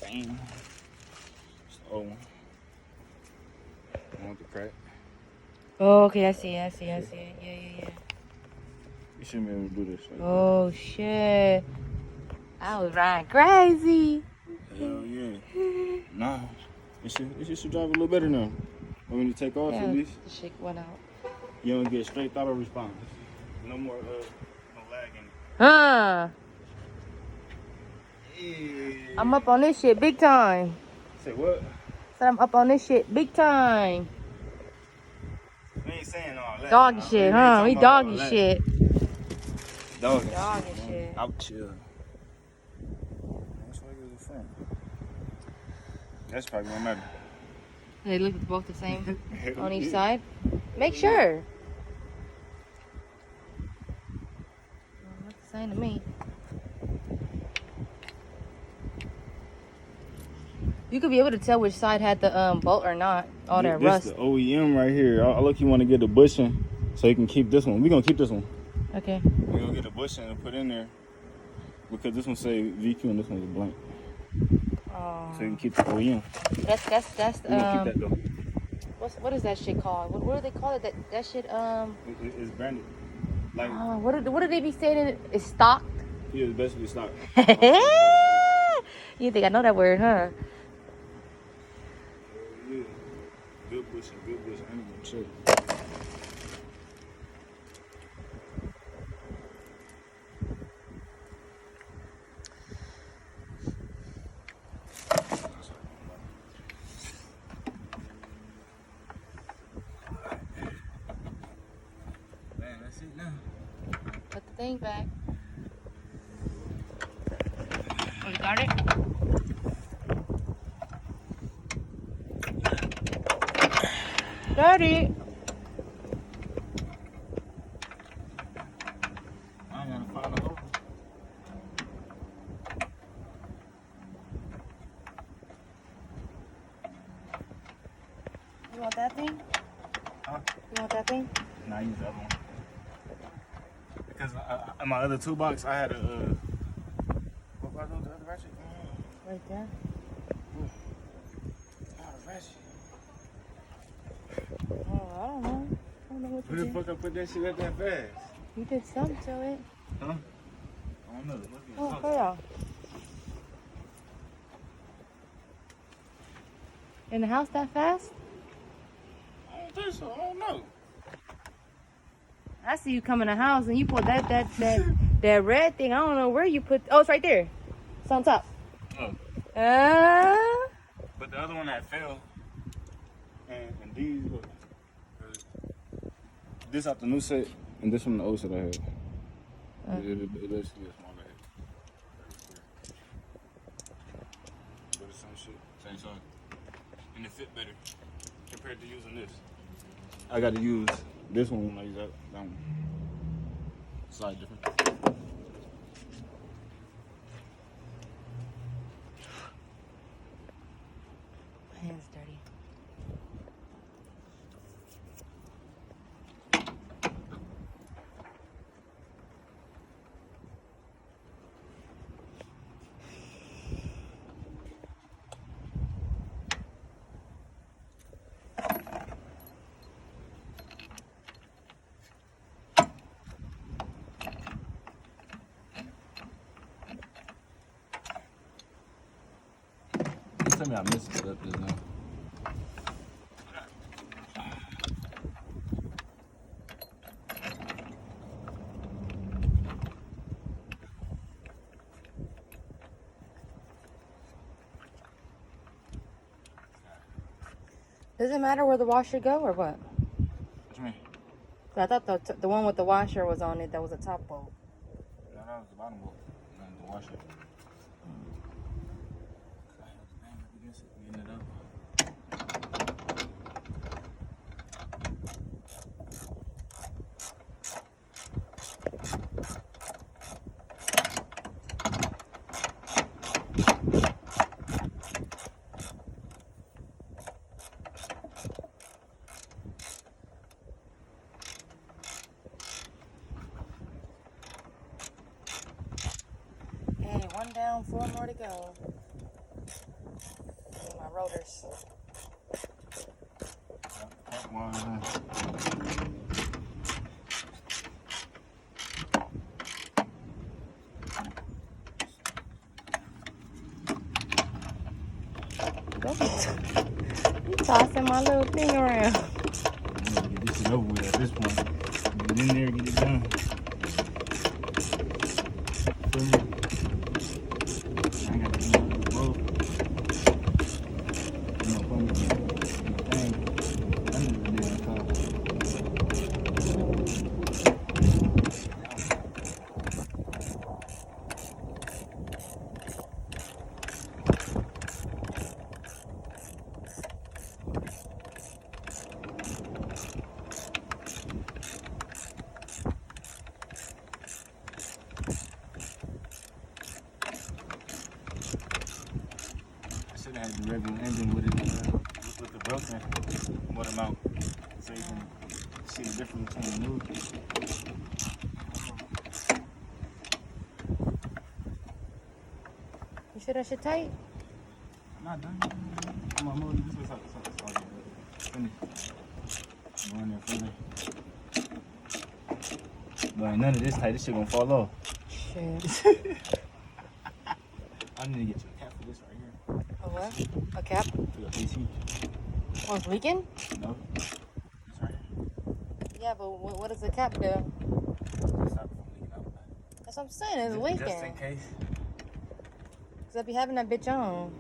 Damn. It's the old one. One with the crack. Oh, okay, I see it. Yeah. You shouldn't be able to do this. Like Oh, shit. I was riding crazy. hell yeah. Nah. It should drive a little better now. When you take off, Yeah, at least, the shit went out. you don't get straight throttle response. No more, no lagging. Huh. Yeah. I'm up on this shit big time. Say what? Said I'm up on this shit big time. We ain't saying all that. Doggy nah. shit, We ain't huh? talking We about all doggy that. shit. Doggy Doggy shit. shit. I'll chill. That's why you was a friend. That's probably gonna matter. They look both the same on each Yeah. side. Make sure. Looks the same to me. You could be able to tell which side had the bolt or not. All that This rust. the OEM right here. I look, you want to get the bushing so you can keep this one. We're gonna keep this one. Okay. We're gonna get the bushing and put in there because this one say VQ and this one's blank. Oh. So you can keep the OEM. That's We're gonna keep that though. what is that shit called? What do they call it? That shit It's branded. Like what do they be saying? It's stocked. yeah, it's basically stock. You think I know that word, huh? Yeah. Good bushing. I ain't gonna chill. Man, that's it now. Put the thing back. Oh, you got it? Got it. I gotta find a hole. You want that thing? Huh? You want that thing? Nah, I use the other one. Because in my other toolbox, I had a. What was the other ratchet? Right there. Oh, the ratchet. Oh, I don't know. I don't know what Who you the did. fuck I put that shit up that fast? You did something to it. Huh? I don't know. Oh, yeah. In the house that fast? I don't think so. I don't know. I see you come in the house and you put that red thing. I don't know where you put. Oh, it's right there. It's on top. Oh. But the other one that fell, and these, look, this out the new set, and this from the old set I had. It basically a small bag. But it's same shit, same size. And it fit better compared to using this. I got to use this one when I use that one. Slight different. My hand's dirty. Tell me I missed it up just now. Does it matter where the washer go or what? What you mean? I thought the one with the washer was on it. That was a top bolt. No, that was the bottom bolt. And the washer. Getting it up. Okay, one down, 4 more to go. My rotors. You tossing my little thing around. Get this shit over with at this point. Get in there, get it done. Feel me? I ain't got to do nothing but roll. You know, put me in the thing. I need to do the car. I had the regular engine with it, with the broken motor mount, so you can see the difference between the new. You sure that shit tight? I'm not done. I'm on motor. This was all finished. Go in there further. But ain't none of this tight. This shit gonna fall off. Shit. I need to get you a cap for this right here. A what? A cap? For your AC. Oh, it's leaking? No. This right here. Yeah, but what does the cap do? Just stop it from leaking out. That's what I'm saying. It's leaking. Just in case. Cause I be having that bitch on.